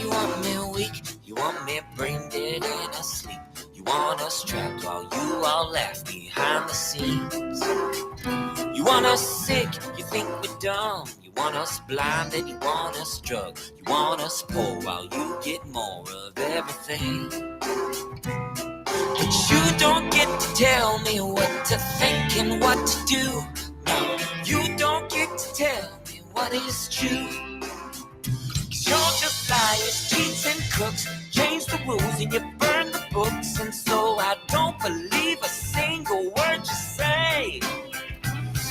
You want me weak, you want me brain dead and asleep. You want us trapped while you all laugh behind the scenes. You want us sick, you think we're dumb. You want us blind and you want us drugged. You want us poor while you get more of everything. But you don't get to tell me what to think and what to do. No, you don't get to tell me what is true. 'Cause you're just liars, cheats and crooks. Change the rules and you burn the books. And so I don't believe a single word you say.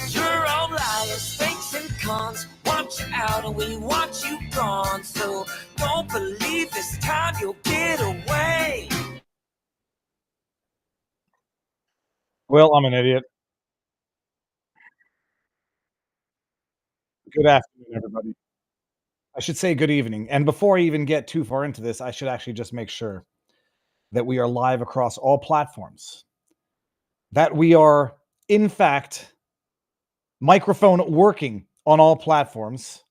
You're all liars, fakes and cons. Want you out and we want you gone. So don't believe this time you'll get away. Well, I'm an idiot. Good afternoon, everybody. I should say good evening. And before I even get too far into this, I should actually just make sure that we are live across all platforms. That we are, in fact, microphone working on all platforms.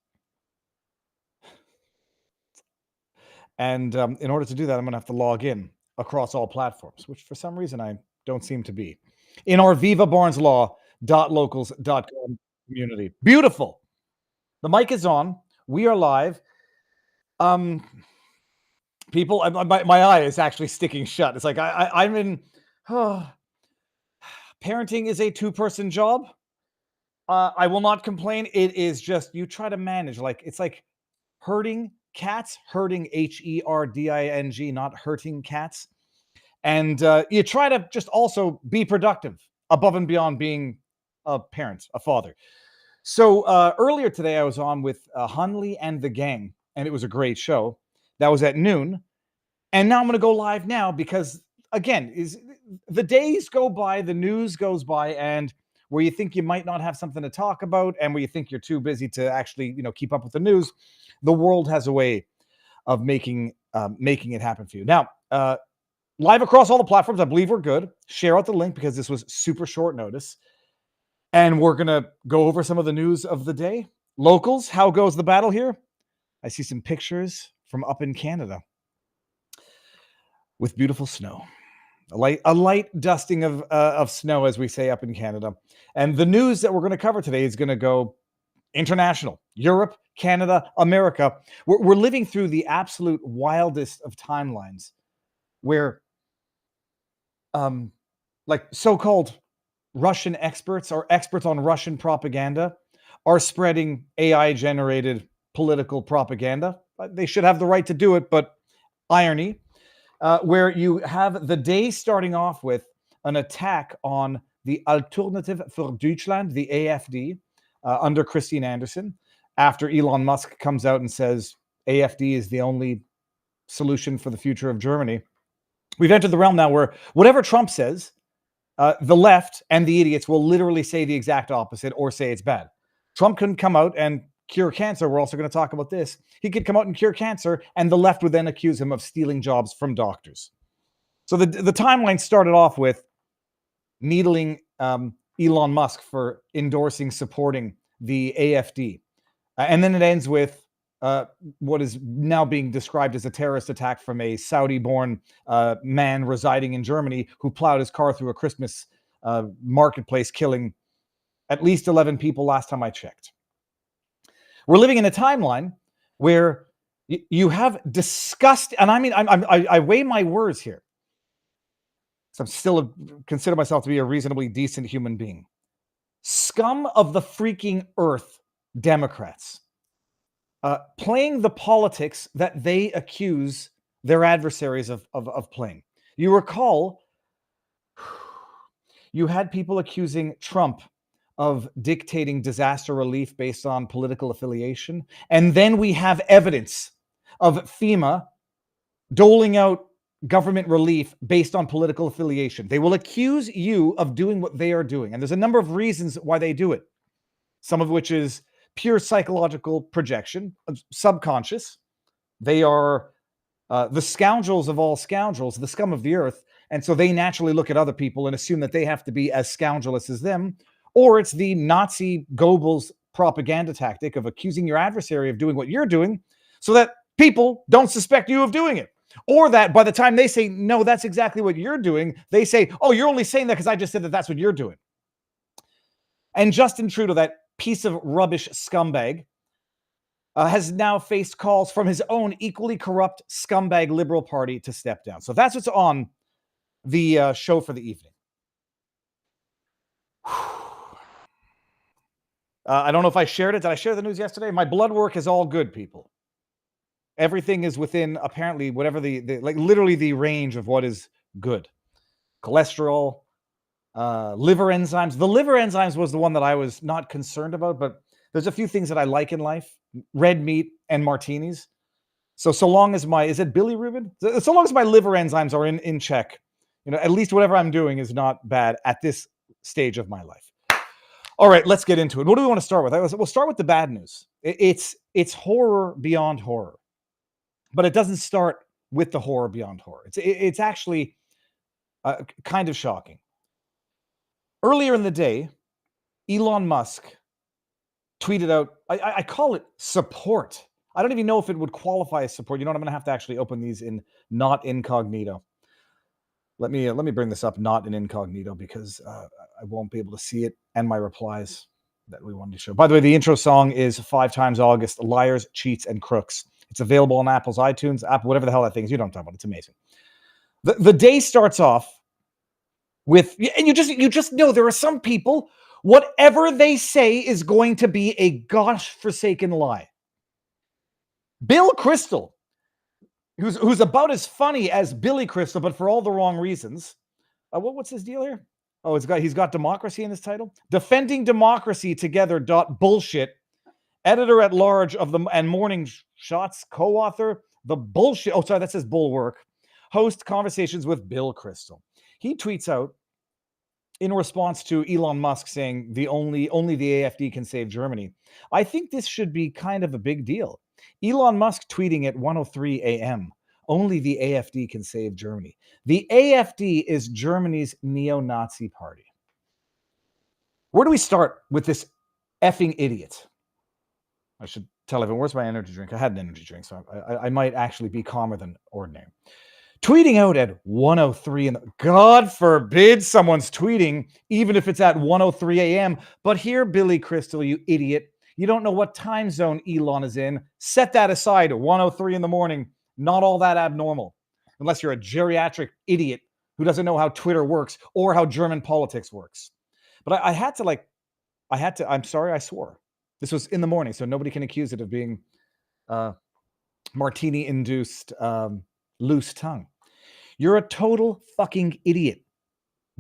And in order to do that, I'm going to have to log in across all platforms, which for some reason I don't seem to be. In our vivabarneslaw.locals.com community. Beautiful. The mic is on. We are live. People, my eye is actually sticking shut. It's like I'm in. Parenting is a two-person job. I will not complain. It is just you try to manage. Like it's like herding cats, herding HERDING, not hurting cats. And you try to just also be productive above and beyond being a parent, a father. So earlier today, I was on with Hunley and the gang, and it was a great show. That was at noon. And now I'm going to go live now because, again, the days go by, the news goes by, and where you think you might not have something to talk about and where you think you're too busy to actually, keep up with the news, the world has a way of making it happen for you. Now, live across all the platforms, I believe we're good. Share out the link because this was super short notice. And we're going to go over some of the news of the day. Locals, how goes the battle here? I see some pictures from up in Canada with beautiful snow. A light dusting of snow, as we say up in Canada. And the news that we're going to cover today is going to go international. Europe, Canada, America. We're living through the absolute wildest of timelines where like so-called Russian experts or experts on Russian propaganda are spreading AI-generated political propaganda. They should have the right to do it, but irony, where you have the day starting off with an attack on the Alternative für Deutschland, the AFD, under Christine Anderson, after Elon Musk comes out and says AFD is the only solution for the future of Germany. We've entered the realm now where whatever Trump says, the left and the idiots will literally say the exact opposite or say it's bad. Trump couldn't come out and cure cancer. We're also going to talk about this. He could come out and cure cancer, and the left would then accuse him of stealing jobs from doctors. So the timeline started off with needling Elon Musk for endorsing, supporting the AFD. And then it ends with what is now being described as a terrorist attack from a Saudi-born man residing in Germany who plowed his car through a Christmas marketplace, killing at least 11 people last time I checked. We're living in a timeline where you have disgust, and I mean, I weigh my words here. So I'm still consider myself to be a reasonably decent human being. Scum of the freaking earth, Democrats. Playing the politics that they accuse their adversaries of playing. You recall, you had people accusing Trump of dictating disaster relief based on political affiliation. And then we have evidence of FEMA doling out government relief based on political affiliation. They will accuse you of doing what they are doing. And there's a number of reasons why they do it. Some of which is pure psychological projection, subconscious. They are the scoundrels of all scoundrels, the scum of the earth. And so they naturally look at other people and assume that they have to be as scoundrelous as them. Or it's the Nazi Goebbels propaganda tactic of accusing your adversary of doing what you're doing so that people don't suspect you of doing it. Or that by the time they say, no, that's exactly what you're doing, they say, oh, you're only saying that because I just said that that's what you're doing. And Justin Trudeau, that piece of rubbish scumbag, has now faced calls from his own equally corrupt scumbag Liberal Party to step down. So that's what's on the show for the evening. I don't know if I shared it. Did I share the news yesterday? My blood work is all good, people. Everything is within apparently whatever the like literally the range of what is good. Cholesterol, liver enzymes. The liver enzymes was the one that I was not concerned about, but there's a few things that I like in life: red meat and martinis. So long as is it Billy Rubin? So long as my liver enzymes are in check, at least whatever I'm doing is not bad at this stage of my life. All right, let's get into it. What do we want to start with? We'll start with the bad news. It's horror beyond horror, but it doesn't start with the horror beyond horror. It's actually kind of shocking. Earlier in the day, Elon Musk tweeted out, I call it support. I don't even know if it would qualify as support. You know what? I'm going to have to actually open these in not incognito. Let me bring this up not in incognito because I won't be able to see it and my replies that we wanted to show. By the way, the intro song is 5 Times August, Liars, Cheats, and Crooks. It's available on Apple's iTunes, Apple, whatever the hell that thing is. You don't talk about it. It's amazing. The day starts off with, and you just know there are some people, whatever they say is going to be a gosh-forsaken lie. Bill Kristol, who's about as funny as Billy Crystal, but for all the wrong reasons. What's his deal here? Oh, he's got democracy in his title. Defending Democracy Together. Bullshit. Editor at large of the and Morning Shots. Co-author. The bullshit. Oh, sorry, that says Bulwark. Host Conversations with Bill Kristol. He tweets out in response to Elon Musk saying only the AFD can save Germany. I think this should be kind of a big deal. Elon Musk tweeting at 1:03 a.m. Only the AFD can save Germany. The AFD is Germany's neo-Nazi party. Where do we start with this effing idiot? I should tell everyone, where's my energy drink? I had an energy drink, so I might actually be calmer than ordinary. Tweeting out at 1:03, and God forbid someone's tweeting, even if it's at 1:03 a.m. But here, Billy Crystal, you idiot, you don't know what time zone Elon is in. Set that aside. 1:03 in the morning, not all that abnormal, unless you're a geriatric idiot who doesn't know how Twitter works or how German politics works. But I had to. I'm sorry, I swore. This was in the morning, so nobody can accuse it of being martini-induced loose tongue. You're a total fucking idiot,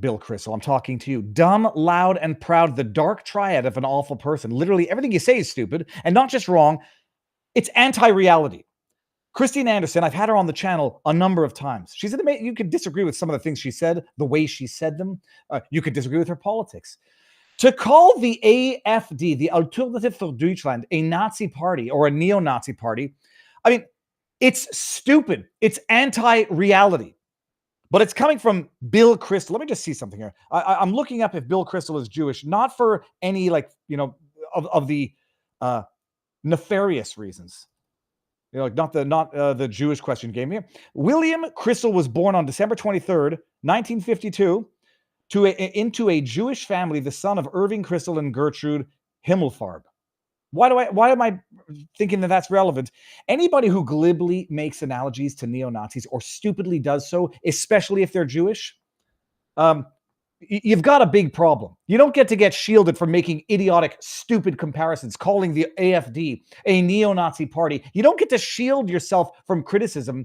Bill Kristol. I'm talking to you. Dumb, loud, and proud. The dark triad of an awful person. Literally everything you say is stupid and not just wrong. It's anti-reality. Christine Anderson, I've had her on the channel a number of times. She's an amazing. You could disagree with some of the things she said, the way she said them. You could disagree with her politics. To call the AFD, the Alternative für Deutschland, a Nazi party or a neo-Nazi party, I mean, it's stupid. It's anti-reality. But it's coming from Bill Kristol. Let me just see something here. I'm looking up if Bill Kristol is Jewish, not for any of the nefarious reasons. Not the Jewish question gave me. William Kristol was born on December 23rd, 1952, into a Jewish family, the son of Irving Kristol and Gertrude Himmelfarb. Why am I thinking that that's relevant? Anybody who glibly makes analogies to neo-Nazis or stupidly does so, especially if they're Jewish, you've got a big problem. You don't get shielded from making idiotic, stupid comparisons, calling the AFD a neo-Nazi party. You don't get to shield yourself from criticism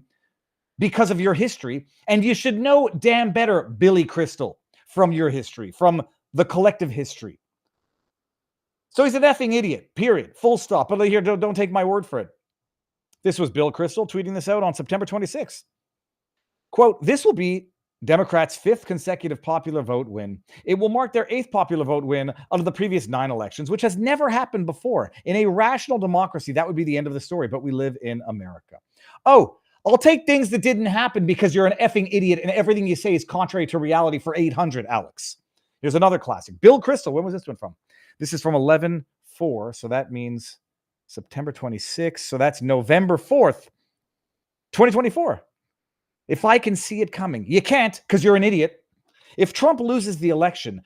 because of your history. And you should know damn better, Billy Kristol, from your history, from the collective history. So he's an effing idiot, period, full stop. But here, don't take my word for it. This was Bill Kristol tweeting this out on September 26th. Quote, this will be Democrats' 5th consecutive popular vote win. It will mark their 8th popular vote win out of the previous 9 elections, which has never happened before. In a rational democracy, that would be the end of the story, but we live in America. Oh, I'll take things that didn't happen because you're an effing idiot and everything you say is contrary to reality for 800, Alex. Here's another classic. Bill Kristol, when was this one from? This is from 11/4, so that means September 26th. So that's November 4th, 2024. If I can see it coming, you can't because you're an idiot. If Trump loses the election,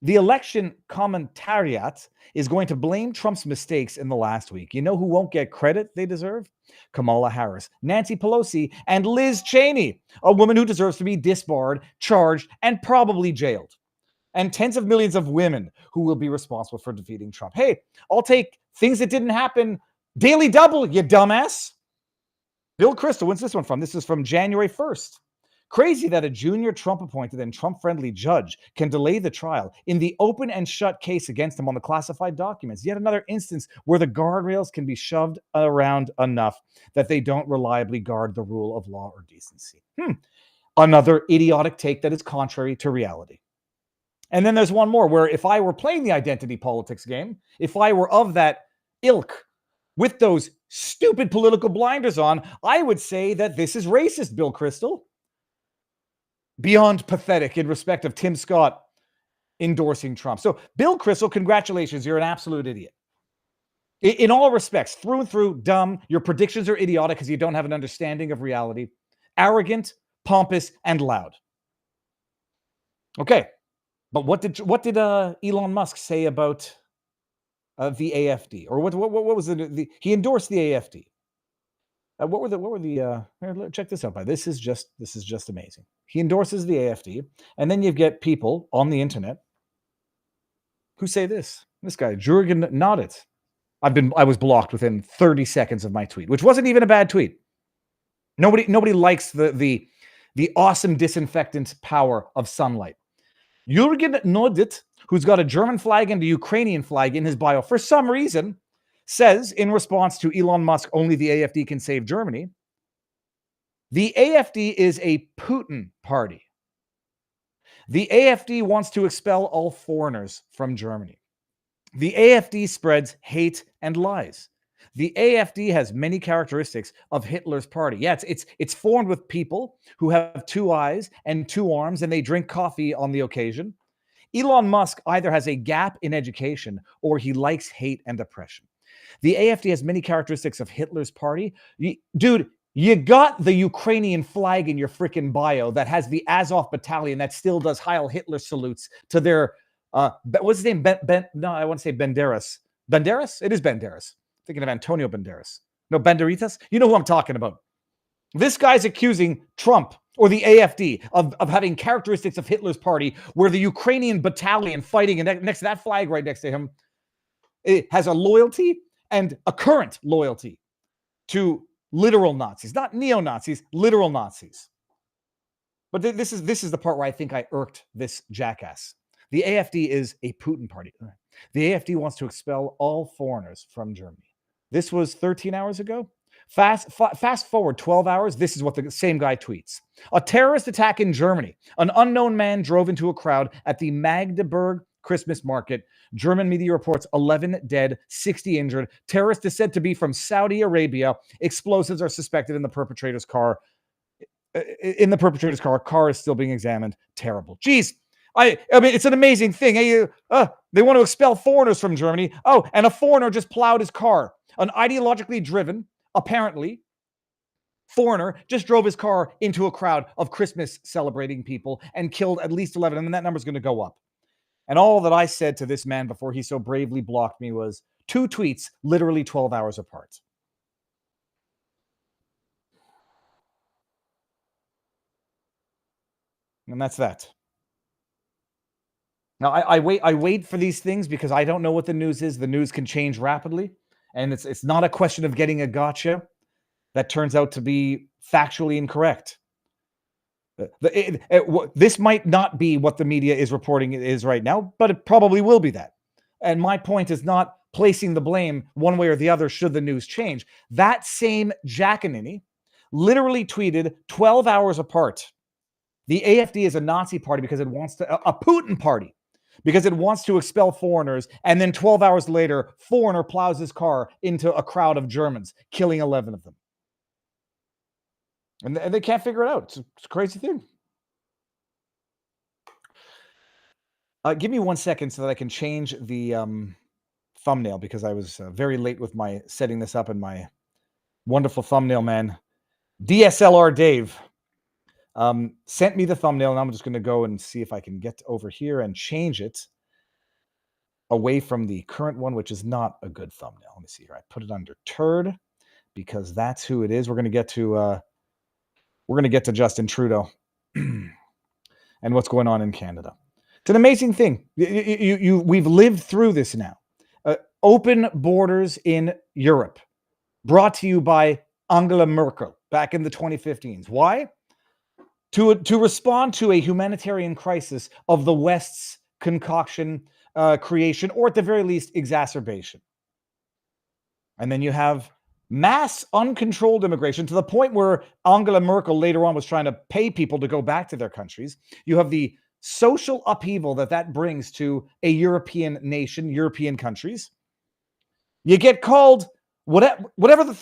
the election commentariat is going to blame Trump's mistakes in the last week. You know who won't get credit they deserve? Kamala Harris, Nancy Pelosi, and Liz Cheney, a woman who deserves to be disbarred, charged, and probably jailed. And tens of millions of women who will be responsible for defeating Trump. Hey, I'll take things that didn't happen. Daily double, you dumbass. Bill Kristol, when's this one from? This is from January 1st. Crazy that a junior Trump-appointed and Trump-friendly judge can delay the trial in the open and shut case against him on the classified documents. Yet another instance where the guardrails can be shoved around enough that they don't reliably guard the rule of law or decency. Another idiotic take that is contrary to reality. And then there's one more where if I were playing the identity politics game, if I were of that ilk with those stupid political blinders on, I would say that this is racist, Bill Kristol. Beyond pathetic in respect of Tim Scott endorsing Trump. So, Bill Kristol, congratulations. You're an absolute idiot. In all respects, through and through, dumb. Your predictions are idiotic because you don't have an understanding of reality. Arrogant, pompous, and loud. Okay, but what did Elon Musk say about the AFD? Or what was it? He endorsed the AFD. Check this out, by this is just amazing. He endorses the AFD, and then you get people on the internet who say this guy Jürgen Noddet. I was blocked within 30 seconds of my tweet, which wasn't even a bad tweet. Nobody likes the awesome disinfectant power of sunlight. Jürgen Noddet, who's got a German flag and a Ukrainian flag in his bio, for some reason says in response to Elon Musk, only the AFD can save Germany. The AFD is a Putin party. The AFD wants to expel all foreigners from Germany. The AFD spreads hate and lies. The AFD has many characteristics of Hitler's party. Yeah, it's formed with people who have two eyes and two arms, and they drink coffee on the occasion. Elon Musk either has a gap in education or he likes hate and oppression. The AFD has many characteristics of Hitler's party. Dude, you got the Ukrainian flag in your freaking bio that has the Azov battalion that still does Heil Hitler salutes to their, what's his name? No, I want to say Banderas. Banderas? It is Banderas. Thinking of Antonio Banderas. No, Banderitas? You know who I'm talking about. This guy's accusing Trump or the AFD of having characteristics of Hitler's party, where the Ukrainian battalion fighting and next to that flag right next to him, it has a loyalty and a current loyalty to literal Nazis, not neo-Nazis, literal Nazis. But this is the part where I think I irked this jackass. The AFD is a Putin party. The AFD wants to expel all foreigners from Germany. This was 13 hours ago. Fast forward 12 hours. This is what the same guy tweets. A terrorist attack in Germany. An unknown man drove into a crowd at the Magdeburg Christmas market. German media reports 11 dead, 60 injured. Terrorist is said to be from Saudi Arabia. Explosives are suspected in the perpetrator's car. Car is still being examined. Terrible. Jeez. I mean, it's an amazing thing. Hey, they want to expel foreigners from Germany. Oh, and a foreigner just plowed his car. An ideologically driven, apparently, foreigner just drove his car into a crowd of Christmas celebrating people and killed at least 11. And then that number's going to go up. And all that I said to this man before he so bravely blocked me was 2 tweets, literally 12 hours apart. And that's that. Now, I wait for these things because I don't know what the news is. The news can change rapidly. And it's not a question of getting a gotcha that turns out to be factually incorrect. This might not be what the media is reporting it is right now, but it probably will be that. And my point is not placing the blame one way or the other should the news change. That same Jackanini literally tweeted 12 hours apart. The AFD is a Nazi party because it wants to, a Putin party, because it wants to expel foreigners. And then 12 hours later, foreigner plows his car into a crowd of Germans, killing 11 of them. And they can't figure it out. It's a crazy thing. Give me 1 second so that I can change the thumbnail because I was very late with my setting this up and my Wonderful thumbnail, man. DSLR Dave sent me the thumbnail, and I'm just going to go and see if I can get over here and change it away from the current one, which is not a good thumbnail. Let me see here. I put it under turd because that's who it is. We're going to get to Justin Trudeau and what's going on in Canada. It's an amazing thing. We've lived through this now. Open borders in Europe, brought to you by Angela Merkel back in the 2015s. Why? To respond to a humanitarian crisis of the West's concoction, creation, or at the very least, exacerbation. And then you have mass uncontrolled immigration to the point where Angela Merkel later on was trying to pay people to go back to their countries. You have the social upheaval that brings to a European nation, European countries. You get called whatever.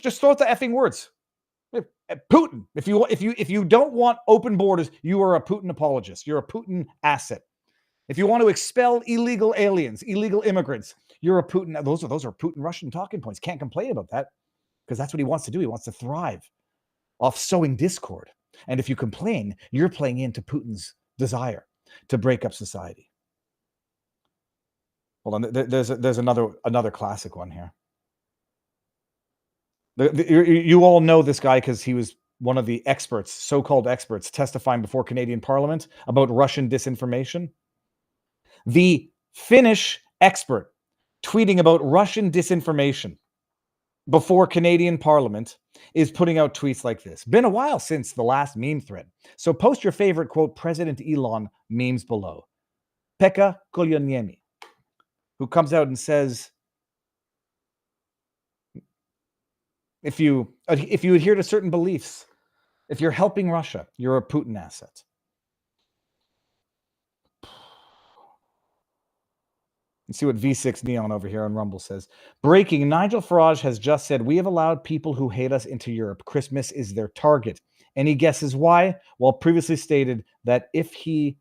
Just throw out the effing words. Putin. If you don't want open borders, you are a Putin apologist. You're a Putin asset. If you want to expel illegal aliens, illegal immigrants, you're a Putin. Those are Putin Russian talking points. Can't complain about that because that's what he wants to do. He wants to thrive off sowing discord. And if you complain, you're playing into Putin's desire to break up society. Hold on. There's another classic one here. You all know this guy because he was one of the experts, so-called experts, testifying before Canadian Parliament about Russian disinformation. The Finnish expert tweeting about Russian disinformation before Canadian Parliament is putting out tweets like this. Been a while since the last meme thread. So post your favorite, quote, President Elon memes below. Pekka Koljoniemi, who comes out and says, if you adhere to certain beliefs, if you're helping Russia, you're a Putin asset. Let's see what V6 Neon over here on Rumble says. Breaking, Nigel Farage has just said, we have allowed people who hate us into Europe. Christmas is their target. Any guesses why? Well, previously stated that if he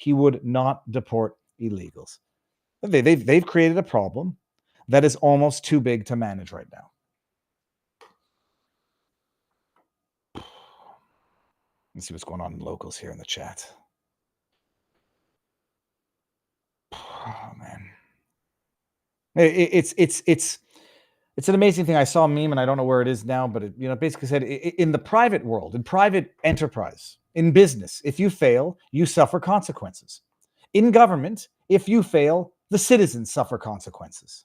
would not deport illegals. They've created a problem that is almost too big to manage right now. Let's see what's going on in locals here in the chat. Oh man, it's an amazing thing. I saw a meme and I don't know where it is now, but it basically said in the private world, in private enterprise, in business, if you fail, you suffer consequences. In government, if you fail, the citizens suffer consequences.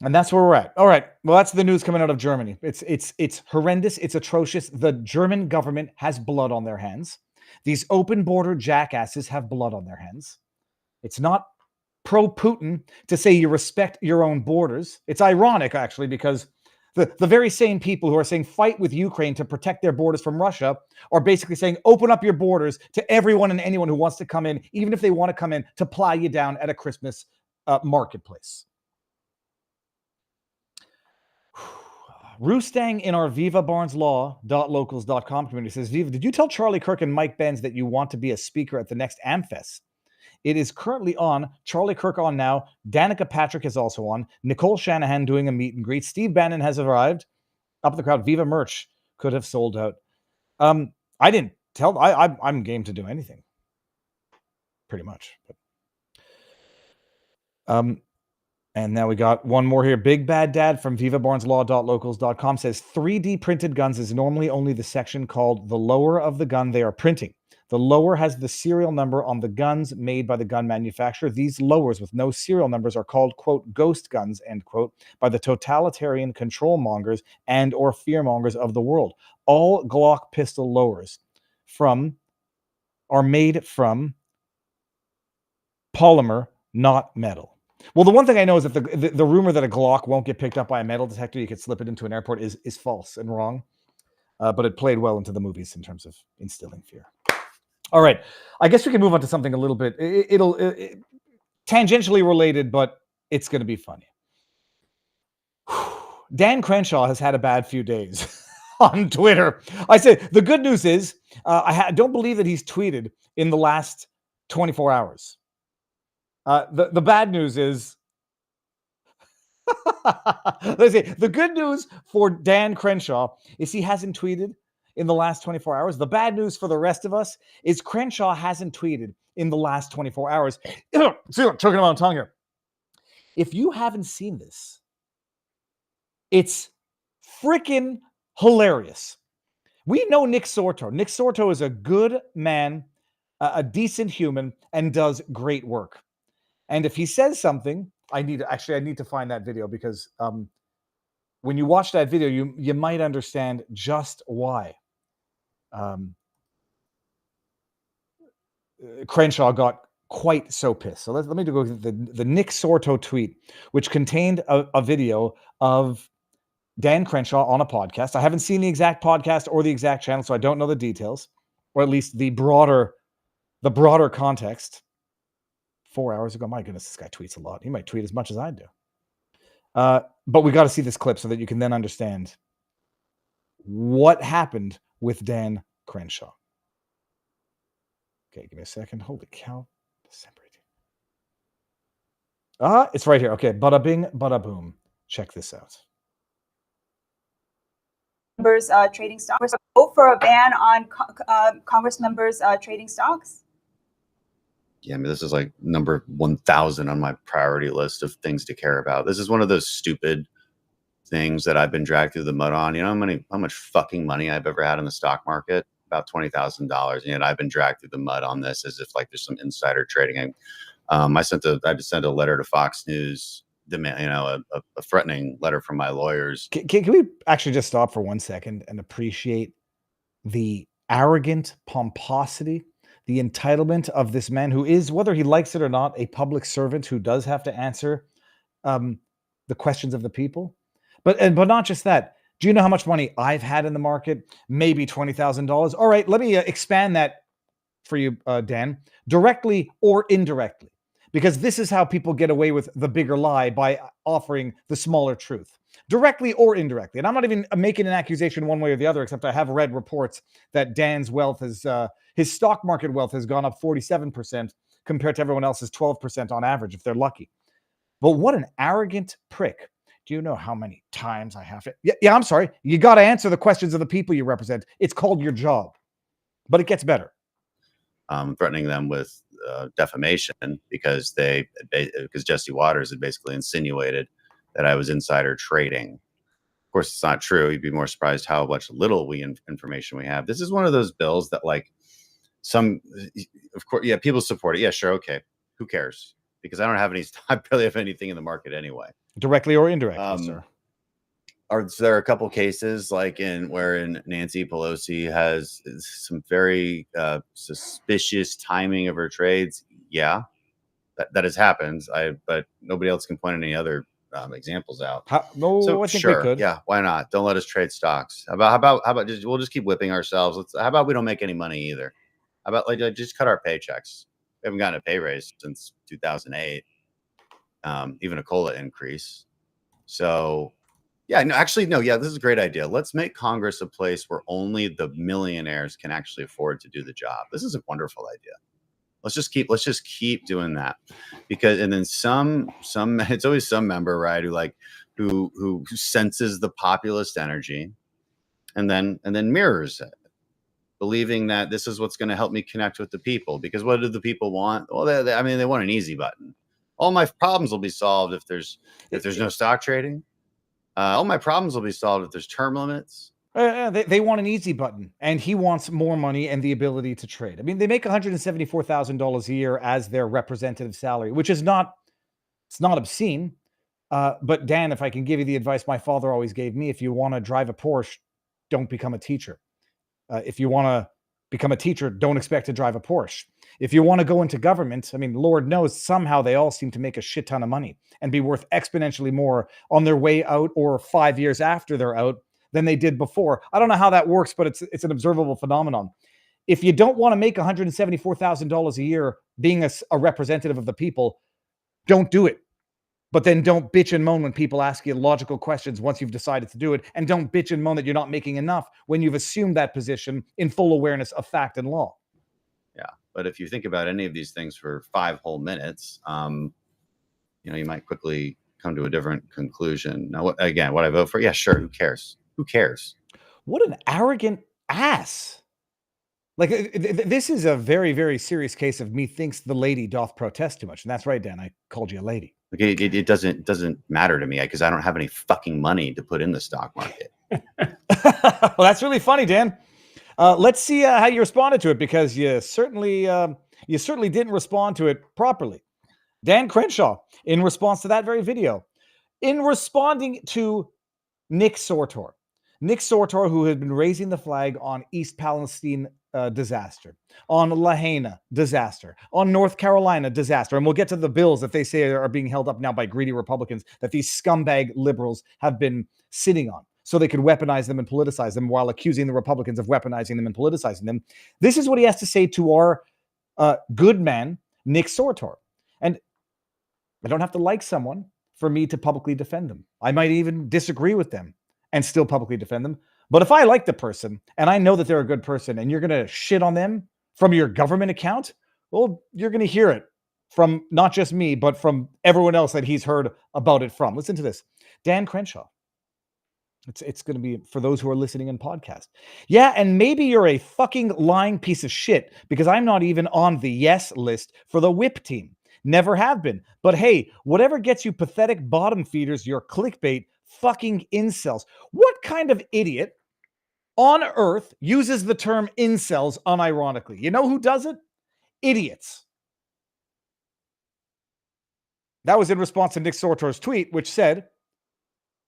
And that's where we're at. All right. Well, that's the news coming out of Germany. It's horrendous. It's atrocious. The German government has blood on their hands. These open border jackasses have blood on their hands. It's not pro-Putin to say you respect your own borders. It's ironic, actually, because the very same people who are saying fight with Ukraine to protect their borders from Russia are basically saying open up your borders to everyone and anyone who wants to come in, even if they want to come in to ply you down at a Christmas marketplace. Roostang in our vivabarneslaw.locals.com community says, Viva, did you tell Charlie Kirk and Mike Benz that you want to be a speaker at the next AmFest? It is currently on. Charlie Kirk on now. Danica Patrick is also on. Nicole Shanahan doing a meet and greet. Steve Bannon has arrived. Up the crowd. Viva merch could have sold out. I didn't tell. I'm game to do anything. Pretty much. But, and now we got one more here. Big Bad Dad from vivabarneslaw.locals.com says 3D printed guns is normally only the section called the lower of the gun they are printing. The lower has the serial number on the guns made by the gun manufacturer. These lowers with no serial numbers are called, quote, ghost guns, end quote, by the totalitarian control mongers and or fear mongers of the world. All Glock pistol lowers are made from polymer, not metal. Well, the one thing I know is that the rumor that a Glock won't get picked up by a metal detector, you could slip it into an airport, is false and wrong. But it played well into the movies in terms of instilling fear. All right. I guess we can move on to something a little bit. It'll tangentially related, but it's going to be funny. Dan Crenshaw has had a bad few days on Twitter. I said, the good news is I don't believe that he's tweeted in the last 24 hours. The bad news is, let's see. The good news for Dan Crenshaw is he hasn't tweeted in the last 24 hours. The bad news for the rest of us is Crenshaw hasn't tweeted in the last 24 hours. See, I'm choking on my tongue here. If you haven't seen this, it's freaking hilarious. We know Nick Sorto. Nick Sorto is a good man, a decent human, and does great work. And if he says something, I need to find that video, because when you watch that video, you might understand just why Crenshaw got quite so pissed. So let me go to the Nick Sorto tweet, which contained a video of Dan Crenshaw on a podcast. I haven't seen the exact podcast or the exact channel, so I don't know the details, or at least the broader context. 4 hours ago. My goodness, this guy tweets a lot. He might tweet as much as I do. But we got to see this clip so that you can then understand what happened with Dan Crenshaw. Okay, give me a second. Holy cow. December 18th. It's right here. Okay, bada bing, bada boom. Check this out. Members trading stocks. Vote for a ban on Congress members trading stocks. Yeah, I mean, this is like number 1,000 on my priority list of things to care about. This is one of those stupid things that I've been dragged through the mud on. You know how much fucking money I've ever had in the stock market? About $20,000. And yet I've been dragged through the mud on this as if like there's some insider trading. I just sent a letter to Fox News, a threatening letter from my lawyers. Can we actually just stop for 1 second and appreciate the arrogant pomposity, the entitlement of this man who is, whether he likes it or not, a public servant who does have to answer the questions of the people. But not just that. Do you know how much money I've had in the market? Maybe $20,000. All right, let me expand that for you, Dan, directly or indirectly, because this is how people get away with the bigger lie, by offering the smaller truth, directly or indirectly. And I'm not even making an accusation one way or the other, except I have read reports that Dan's wealth is, his stock market wealth has gone up 47% compared to everyone else's 12% on average, if they're lucky. But what an arrogant prick. Do you know how many times I have to? Yeah, I'm sorry. You got to answer the questions of the people you represent. It's called your job. But it gets better. Threatening them with defamation because Jesse Waters had basically insinuated that I was insider trading. Of course, it's not true. You'd be more surprised how much little information we have. This is one of those bills that, like, of course, yeah, people support it. Yeah, sure, okay. Who cares? Because I barely have anything in the market anyway. Directly or indirectly, sir. There are a couple cases wherein Nancy Pelosi has some very suspicious timing of her trades? Yeah, that has happened. But nobody else can point any other examples out. I think sure, we could. Yeah, why not? Don't let us trade stocks. How about we'll just keep whipping ourselves? How about we don't make any money either? How about just cut our paychecks? We haven't gotten a pay raise since 2008, even a COLA increase. So, yeah, this is a great idea. Let's make Congress a place where only the millionaires can actually afford to do the job. This is a wonderful idea. Let's just keep doing that, and then some it's always some member, right, who senses the populist energy, and then mirrors it, believing that this is what's going to help me connect with the people. Because what do the people want? Well, they want an easy button. All my problems will be solved if there's no stock trading. All my problems will be solved if there's term limits. They want an easy button, and he wants more money and the ability to trade. I mean, they make $174,000 a year as their representative salary, which is not obscene. But Dan, if I can give you the advice my father always gave me, if you want to drive a Porsche, don't become a teacher. If you want to become a teacher, don't expect to drive a Porsche. If you want to go into government, I mean, Lord knows somehow they all seem to make a shit ton of money and be worth exponentially more on their way out or 5 years after they're out than they did before. I don't know how that works, but it's an observable phenomenon. If you don't want to make $174,000 a year being a representative of the people, don't do it. But then don't bitch and moan when people ask you logical questions once you've decided to do it. And don't bitch and moan that you're not making enough when you've assumed that position in full awareness of fact and law. Yeah. But if you think about any of these things for 5 whole minutes, you might quickly come to a different conclusion. Now, what I vote for? Yeah, sure. Who cares? Who cares? What an arrogant ass. Like, this is a very, very serious case of methinks the lady doth protest too much. And that's right, Dan. I called you a lady. Like, it doesn't matter to me because I don't have any fucking money to put in the stock market. Well, that's really funny, Dan. Let's see how you responded to it, because you certainly didn't respond to it properly. Dan Crenshaw, in response to that very video, in responding to Nick Sortor, who had been raising the flag on East Palestine disaster, on Lahaina disaster, on North Carolina disaster. And we'll get to the bills that they say are being held up now by greedy Republicans that these scumbag liberals have been sitting on, so they could weaponize them and politicize them, while accusing the Republicans of weaponizing them and politicizing them. This is what he has to say to our good man, Nick Sortor. And I don't have to like someone for me to publicly defend them. I might even disagree with them and still publicly defend them. But if I like the person and I know that they're a good person, and you're going to shit on them from your government account, well, you're going to hear it from not just me, but from everyone else that he's heard about it from. Listen to this. Dan Crenshaw. It's going to be for those who are listening in podcast. Yeah, and maybe you're a fucking lying piece of shit, because I'm not even on the yes list for the whip team. Never have been. But hey, whatever gets you pathetic bottom feeders your clickbait fucking incels. What kind of idiot on earth uses the term incels unironically? You know who does it? Idiots. That was in response to Nick Sortor's tweet, which said,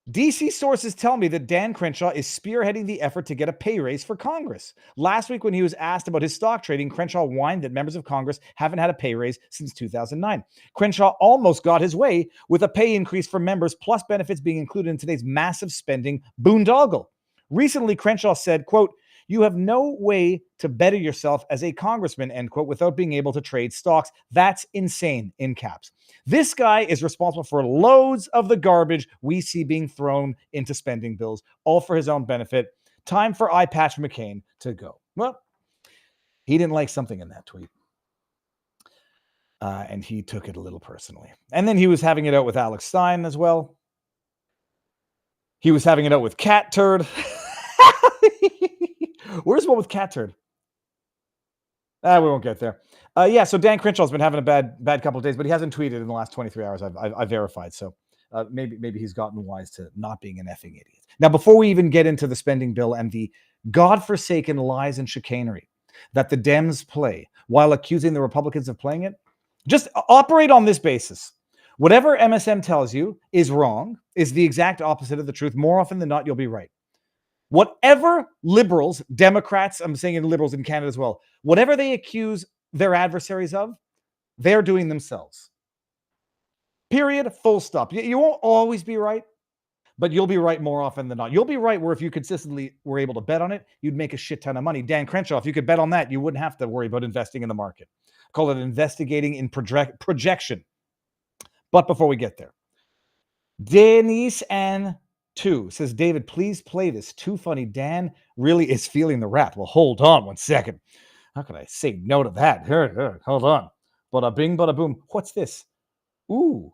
DC sources tell me that Dan Crenshaw is spearheading the effort to get a pay raise for Congress. Last week, when he was asked about his stock trading, Crenshaw whined that members of Congress haven't had a pay raise since 2009. Crenshaw almost got his way with a pay increase for members, plus benefits being included in today's massive spending boondoggle. Recently, Crenshaw said, quote, "You have no way to better yourself as a congressman," end quote, without being able to trade stocks. That's insane, in caps. This guy is responsible for loads of the garbage we see being thrown into spending bills, all for his own benefit. Time for Eye Patch McCain to go. Well, he didn't like something in that tweet. And he took it a little personally. And then he was having it out with Alex Stein as well. He was having it out with Cat Turd. Where's one with Cat Turd? We won't get there. So Dan Crenshaw's been having a bad couple of days, but he hasn't tweeted in the last 23 hours. I've verified. So maybe he's gotten wise to not being an effing idiot. Now, before we even get into the spending bill and the godforsaken lies and chicanery that the Dems play while accusing the Republicans of playing it, just operate on this basis. Whatever MSM tells you is wrong, is the exact opposite of the truth. More often than not, you'll be right. Whatever liberals, Democrats, I'm saying liberals in Canada as well, whatever they accuse their adversaries of, they're doing themselves. Period. Full stop. You won't always be right, but you'll be right more often than not. You'll be right where if you consistently were able to bet on it, you'd make a shit ton of money. Dan Crenshaw, if you could bet on that, you wouldn't have to worry about investing in the market. Call it investigating in projection. But before we get there, Denise Ann 2 says, David, please play this. Too funny. Dan really is feeling the wrath. Well, hold on 1 second. How can I say no to that? Hold on. Bada bing, bada boom. What's this? Ooh.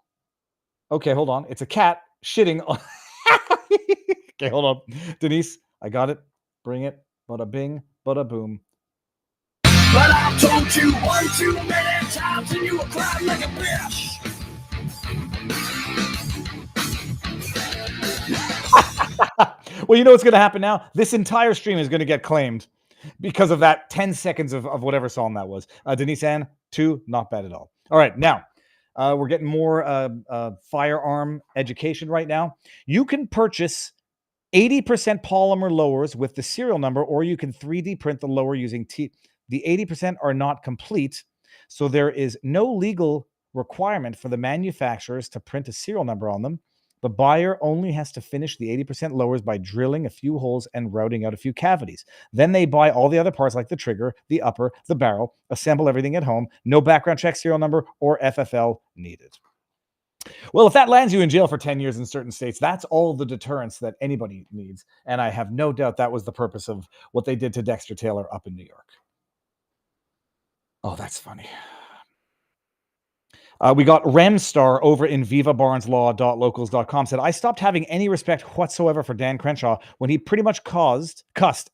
Okay, hold on. It's a cat shitting on. Okay, hold on. Denise, I got it. Bring it. Bada bing, bada boom. But I've told you one too many times and you were crying like a bitch. Well, you know what's going to happen now? This entire stream is going to get claimed because of that 10 seconds of whatever song that was. Denise Ann, 2, not bad at all. All right, now, we're getting more firearm education right now. You can purchase 80% polymer lowers with the serial number, or you can 3D print the lower using The 80% are not complete, so there is no legal requirement for the manufacturers to print a serial number on them. The buyer only has to finish the 80% lowers by drilling a few holes and routing out a few cavities. Then they buy all the other parts like the trigger, the upper, the barrel, assemble everything at home. No background check, serial number, or FFL needed. Well, if that lands you in jail for 10 years in certain states, that's all the deterrence that anybody needs. And I have no doubt that was the purpose of what they did to Dexter Taylor up in New York. Oh, that's funny. We got Remstar over in vivabarneslaw.locals.com said, I stopped having any respect whatsoever for Dan Crenshaw when he pretty much cussed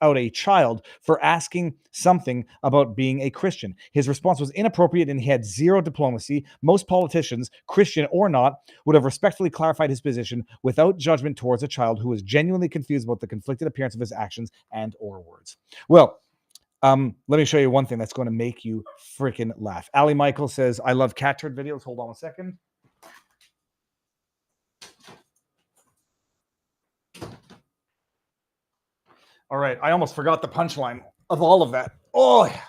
out a child for asking something about being a Christian. His response was inappropriate and he had zero diplomacy. Most politicians, Christian or not, would have respectfully clarified his position without judgment towards a child who was genuinely confused about the conflicted appearance of his actions and or words. Well, let me show you one thing that's going to make you freaking laugh. Ali Michael says, I love cat turd videos. Hold on a second. All right. I almost forgot the punchline of all of that. Oh, yeah.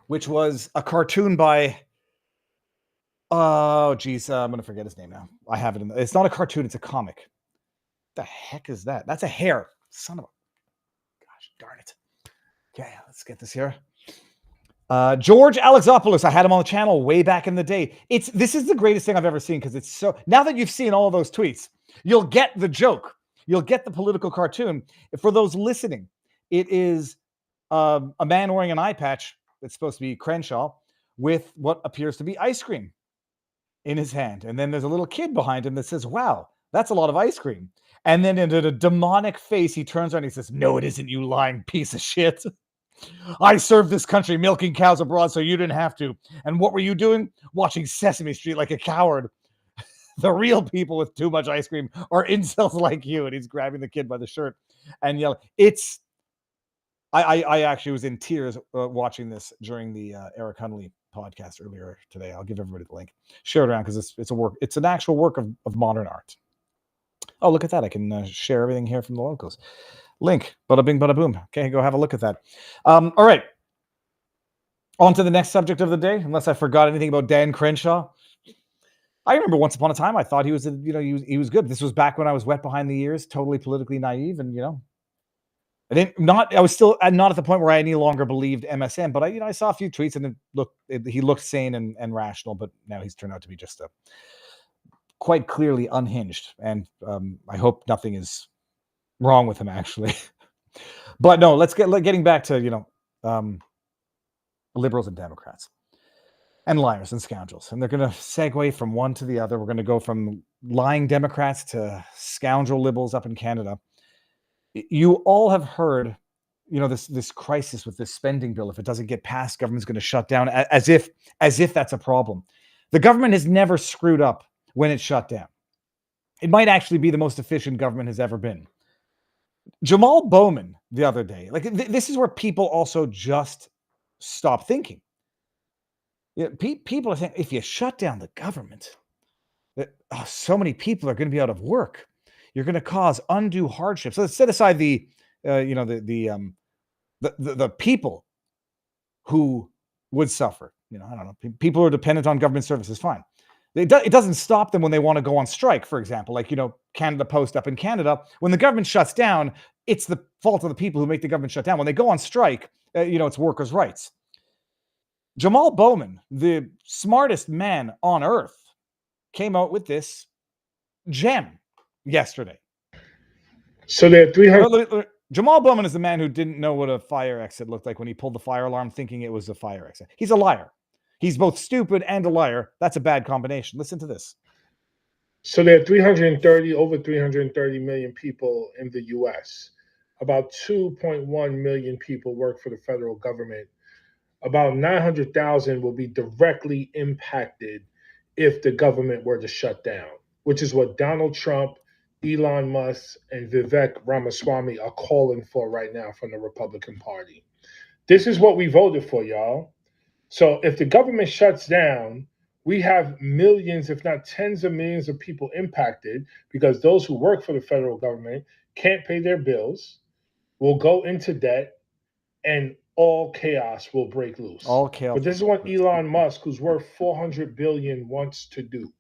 Which was a cartoon by, oh, geez. I'm going to forget his name now. I have it in it's not a cartoon. It's a comic. What the heck is that? That's a hare. Son of a, gosh, darn it. Okay, let's get this here. George Alexopoulos, I had him on the channel way back in the day. This is the greatest thing I've ever seen because it's so, now that you've seen all of those tweets, you'll get the joke. You'll get the political cartoon. For those listening, it is a man wearing an eye patch that's supposed to be Crenshaw with what appears to be ice cream in his hand. And then there's a little kid behind him that says, wow, that's a lot of ice cream. And then into a demonic face, he turns around and he says, no, it isn't, you lying piece of shit. I served this country milking cows abroad so you didn't have to. And what were you doing? Watching Sesame Street like a coward. The real people with too much ice cream are incels like you. And he's grabbing the kid by the shirt and yelling. I actually was in tears watching this during the Eric Hunley podcast earlier today. I'll give everybody the link. Share it around because it's a work. It's an actual work of modern art. Oh, look at that. I can share everything here from the locals. Link, bada bing, bada boom. Okay, go have a look at that. All right. On to the next subject of the day, unless I forgot anything about Dan Crenshaw. I remember once upon a time, I thought he was, he was good. This was back when I was wet behind the ears, totally politically naive. And, I was still not at the point where I any longer believed MSM, but I saw a few tweets and he looked sane and rational, but now he's turned out to be just quite clearly unhinged. And I hope nothing is wrong with him actually. But no, getting back to liberals and Democrats and liars and scoundrels, and they're going to segue from one to the other. We're going to go from lying Democrats to scoundrel liberals up in Canada. You all have heard this crisis with this spending bill. If it doesn't get passed, government's going to shut down, as if that's a problem. The government has never screwed up when it's shut down. It might actually be the most efficient government has ever been. Jamal Bowman the other day, this is where people also just stop thinking. People are saying, if you shut down the government, so many people are going to be out of work. You're going to cause undue hardship. So let's set aside the people who would suffer. I don't know. People who are dependent on government services, fine. It doesn't stop them when they want to go on strike, for example, Canada Post up in Canada. When the government shuts down, it's the fault of the people who make the government shut down. When they go on strike, it's workers' rights. Jamal Bowman, the smartest man on earth, came out with this gem yesterday. So there are 300. Jamal Bowman is the man who didn't know what a fire exit looked like when he pulled the fire alarm thinking it was a fire exit. He's a liar. He's both stupid and a liar. That's a bad combination. Listen to this. So there are over 330 million people in the U.S. About 2.1 million people work for the federal government. About 900,000 will be directly impacted if the government were to shut down, which is what Donald Trump, Elon Musk, and Vivek Ramaswamy are calling for right now from the Republican Party. This is what we voted for, y'all. So if the government shuts down, we have millions, if not tens of millions of people impacted because those who work for the federal government can't pay their bills, will go into debt, and all chaos will break loose. All chaos. But this is what Elon Musk, who's worth $400 billion, wants to do.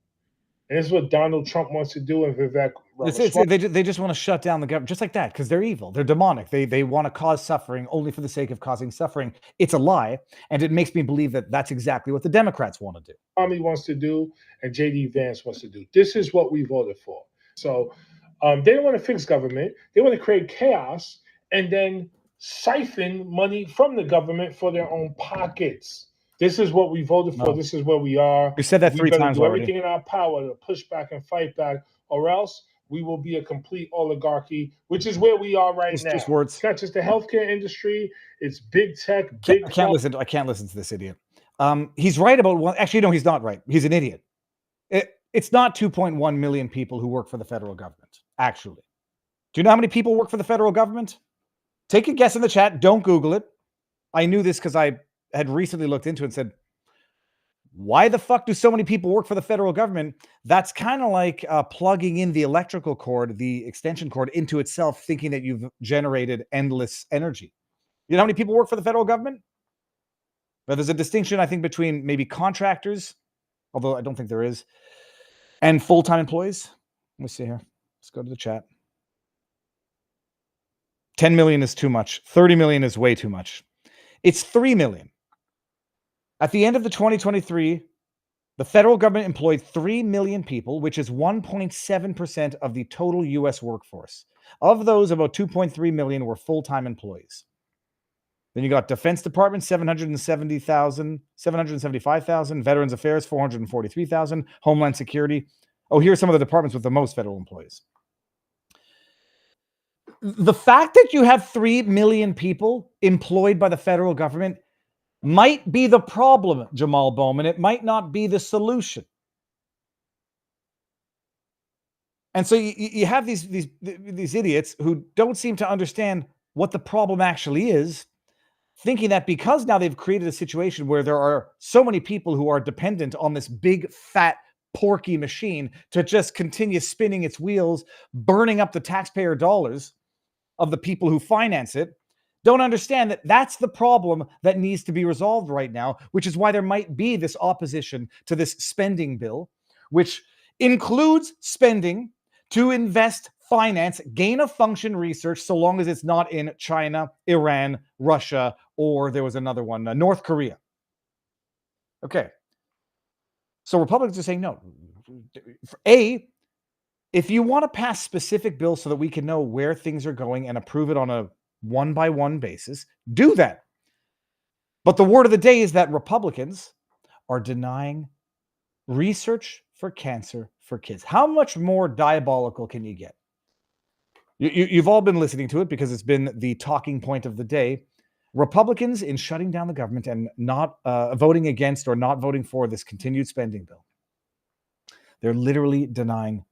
And this is what Donald Trump wants to do, and Vivek Ramaswamy. They just want to shut down the government, just like that, because they're evil. They're demonic. They want to cause suffering only for the sake of causing suffering. It's a lie, and it makes me believe that that's exactly what the Democrats want to do. Army wants to do, and J.D. Vance wants to do. This is what we voted for. So they don't want to fix government. They want to create chaos and then siphon money from the government for their own pockets. This is what we voted for. No. This is where we are. You said that We 3 better times do already. everything in our power to push back and fight back, or else we will be a complete oligarchy, which is where we are right It's now. just words. It's not just the healthcare industry; it's big tech, I big. can't listen. I can't listen to this idiot. He's right about one. Actually, no, he's not right. He's an idiot. It's not 2.1 million people who work for the federal government. Actually, do you know how many people work for the federal government? Take a guess in the chat. Don't Google it. I knew this because I had recently looked into it and said, why the fuck do so many people work for the federal government? That's kind of like plugging in the electrical cord, the extension cord into itself, thinking that you've generated endless energy. You know how many people work for the federal government? But there's a distinction, I think, between maybe contractors, although I don't think there is, and full-time employees. Let me see here. Let's go to the chat. 10 million is too much. 30 million is way too much. It's 3 million. At the end of the 2023, the federal government employed 3 million people, which is 1.7% of the total U.S. workforce. Of those, about 2.3 million were full-time employees. Then you got Defense Department, 775,000, Veterans Affairs, 443,000, Homeland Security. Oh, here's some of the departments with the most federal employees. The fact that you have 3 million people employed by the federal government might be the problem, Jamal Bowman. It might not be the solution. And so you have these idiots who don't seem to understand what the problem actually is, thinking that because now they've created a situation where there are so many people who are dependent on this big, fat, porky machine to just continue spinning its wheels, burning up the taxpayer dollars of the people who finance it, don't understand that that's the problem that needs to be resolved right now, which is why there might be this opposition to this spending bill, which includes spending to invest, finance, gain-of-function research, so long as it's not in China, Iran, Russia, or there was another one, North Korea. Okay. So Republicans are saying no. If you want to pass specific bills so that we can know where things are going and approve it on a one-by-one basis, do that. But the word of the day is that Republicans are denying research for cancer for kids. How much more diabolical can you get? You've all been listening to it because it's been the talking point of the day. Republicans, in shutting down the government and not voting against or not voting for this continued spending bill, they're literally denying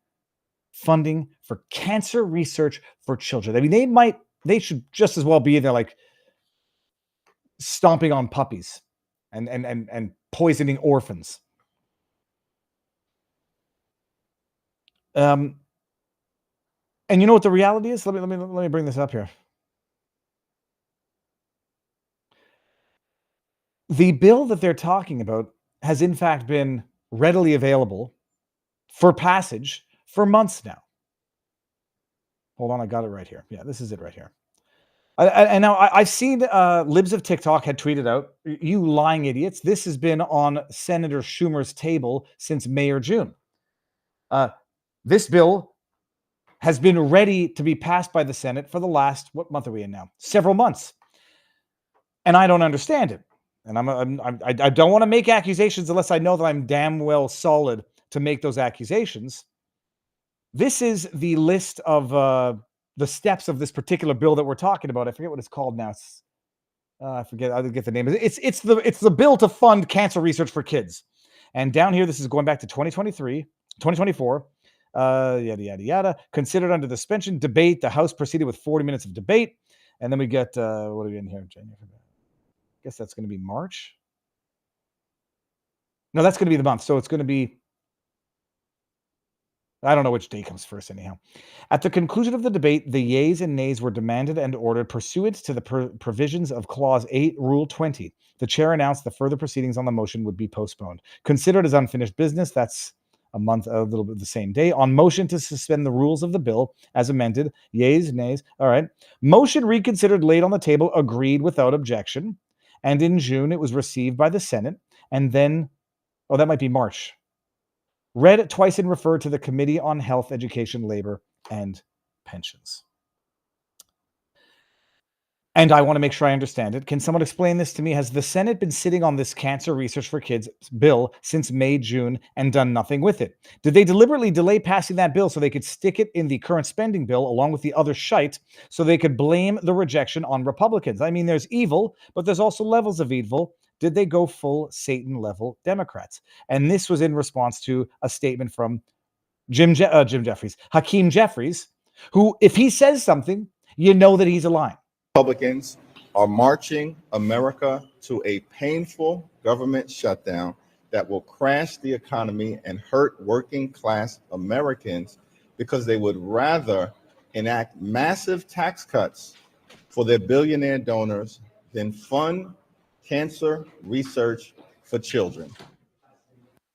funding for cancer research for children. I mean, they should just as well be there, like stomping on puppies and poisoning orphans. And you know what the reality is? Let me bring this up here. The bill that they're talking about has in fact been readily available for passage for months now. Hold on, I got it right here. Yeah, this is it right here. And now I've seen Libs of TikTok had tweeted out, you lying idiots, this has been on Senator Schumer's table since May or June. This bill has been ready to be passed by the Senate for the last, what month are we in now? Several months. And I don't understand it. And I don't want to make accusations unless I know that I'm damn well solid to make those accusations. This is the list of the steps of this particular bill that we're talking about. I forget what it's called now. I didn't get the name. It's the bill to fund cancer research for kids. And down here, this is going back to 2024. Yada, yada, yada. Considered under suspension. Debate. The House proceeded with 40 minutes of debate. And then we get, what are we in here? January. I guess that's going to be March. No, that's going to be the month. So it's going to be, I don't know which day comes first anyhow. At the conclusion of the debate, the yeas and nays were demanded and ordered pursuant to the provisions of Clause 8, Rule 20. The chair announced the further proceedings on the motion would be postponed. Considered as unfinished business, that's a little bit the same day. On motion to suspend the rules of the bill as amended, yeas, nays. All right. Motion reconsidered, laid on the table, agreed without objection. And in June, it was received by the Senate. And then, oh, that might be March. Read twice and referred to the Committee on Health, Education, Labor, and Pensions. And I want to make sure I understand it. Can someone explain this to me? Has the Senate been sitting on this cancer research for kids bill since May, June, and done nothing with it? Did they deliberately delay passing that bill so they could stick it in the current spending bill along with the other shite so they could blame the rejection on Republicans? I mean, there's evil, but there's also levels of evil. Did they go full Satan level Democrats? And this was in response to a statement from Hakeem Jeffries, who, if he says something, you know that he's lying. Republicans are marching America to a painful government shutdown that will crash the economy and hurt working class Americans because they would rather enact massive tax cuts for their billionaire donors than fund cancer research for children.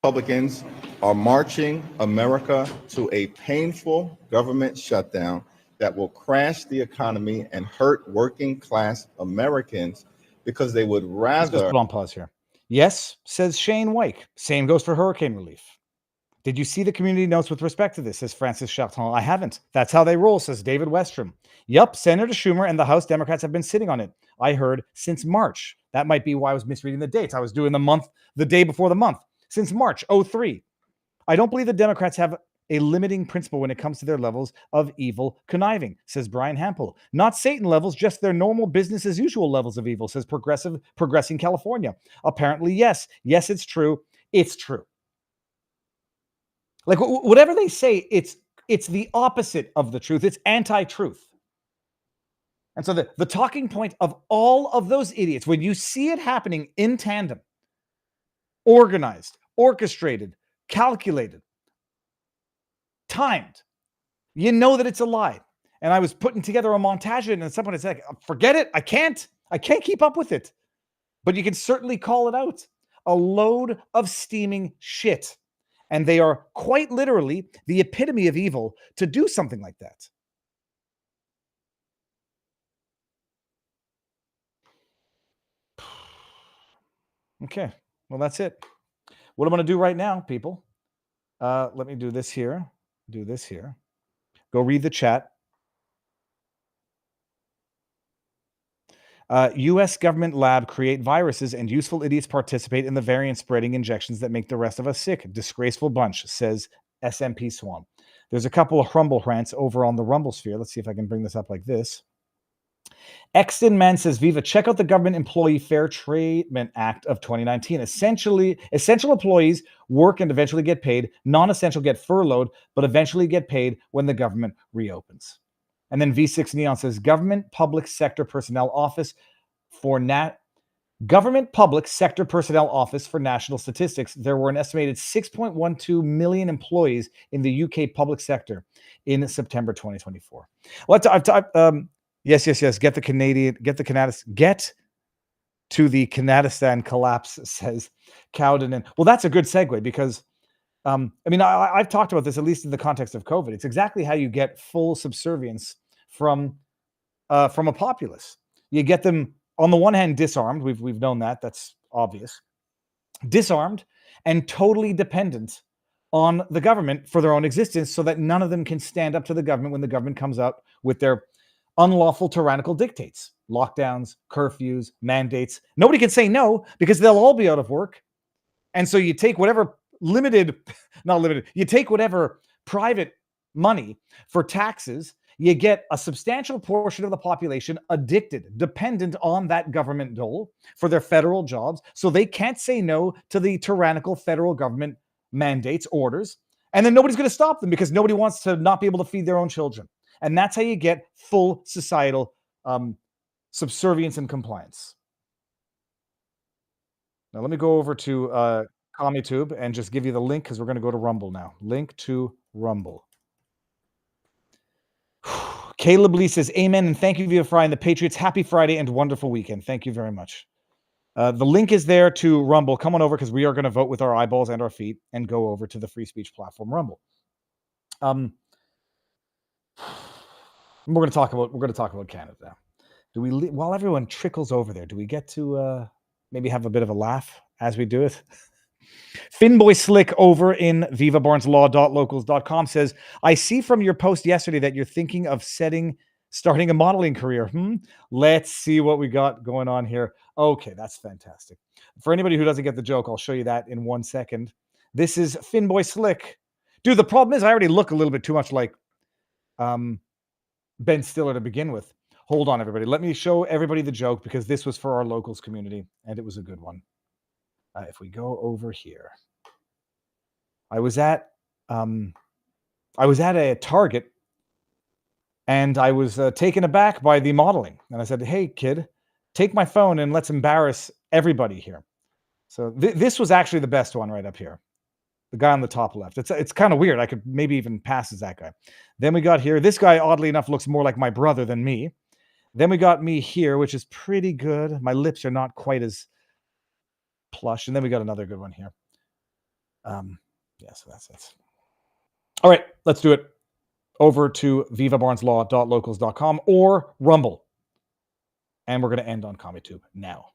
Republicans are marching America to a painful government shutdown that will crash the economy and hurt working class Americans because they would Let's just rather. put on pause here. Yes, says Shane Wyke. Same goes for hurricane relief. Did you see the community notes with respect to this, says Francis Charton? I haven't. That's how they roll, says David Westrom. Yup, Senator Schumer and the House Democrats have been sitting on it. I heard since March. That might be why I was misreading the dates. I was doing the day before the month. Since March 03. I don't believe the Democrats have a limiting principle when it comes to their levels of evil conniving, says Brian Hampel. Not Satan levels, just their normal business as usual levels of evil, says Progressing California. Apparently, yes. Yes, it's true. It's true. Like whatever they say, it's the opposite of the truth. It's anti-truth. And so the talking point of all of those idiots, when you see it happening in tandem, organized, orchestrated, calculated, timed, you know that it's a lie. And I was putting together a montage and at some point I said, forget it. I can't keep up with it. But you can certainly call it out. A load of steaming shit. And they are quite literally the epitome of evil to do something like that. Okay, well, that's it. What I'm going to do right now, people, let me do this here. Go read the chat. U.S. government lab create viruses and useful idiots participate in the variant spreading injections that make the rest of us sick. Disgraceful bunch, says SMP Swamp. There's a couple of Rumble rants over on the Rumble sphere. Let's see if I can bring this up like this. Exton Man says, Viva, check out the Government Employee Fair Treatment Act of 2019. Essentially, essential employees work and eventually get paid. Non-essential get furloughed, but eventually get paid when the government reopens. And then V6 Neon says, Government Public Sector Personnel Office for Government Public Sector Personnel Office for National Statistics. There were an estimated 6.12 million employees in the UK public sector in September 2024. Yes. Get to the Kanadistan collapse, says Cowden. And well, that's a good segue because I've talked about this, at least in the context of COVID. It's exactly how you get full subservience from a populace. You get them, on the one hand, disarmed. We've known that. That's obvious. Disarmed and totally dependent on the government for their own existence so that none of them can stand up to the government when the government comes out with their unlawful tyrannical dictates, lockdowns, curfews, mandates. Nobody can say no because they'll all be out of work. And so you take whatever you take whatever private money for taxes, you get a substantial portion of the population addicted, dependent on that government dole for their federal jobs. So they can't say no to the tyrannical federal government mandates, orders. And then nobody's going to stop them because nobody wants to not be able to feed their own children. And that's how you get full societal subservience and compliance. Now, let me go over to CommieTube and just give you the link because we're going to go to Rumble now. Link to Rumble. Caleb Lee says, amen, and thank you, Viva Frei and the Patriots. Happy Friday and wonderful weekend. Thank you very much. The link is there to Rumble. Come on over because we are going to vote with our eyeballs and our feet and go over to the free speech platform Rumble. We're going to talk about Canada now. Do we, while everyone trickles over there, do we get to maybe have a bit of a laugh as we do it? Finboy Slick over in vivabarneslaw.locals.com says, I see from your post yesterday that you're thinking of setting starting a modeling career. Let's see what we got going on here. Okay, that's fantastic. For anybody who doesn't get the joke, I'll show you that in 1 second. This is Finboy Slick. Dude, the problem is I already look a little bit too much like Ben Stiller to begin with. Hold on, everybody. Let me show everybody the joke because this was for our locals community, and it was a good one. If we go over here, I was at a Target, and I was taken aback by the modeling. And I said, "Hey, kid, take my phone and let's embarrass everybody here." So this was actually the best one right up here. The guy on the top left. It's kind of weird. I could maybe even pass as that guy. Then we got here. This guy, oddly enough, looks more like my brother than me. Then we got me here, which is pretty good. My lips are not quite as plush. And then we got another good one here. Yeah, so that's it. All right, let's do it. Over to vivabarneslaw.locals.com or Rumble. And we're going to end on ComicTube now.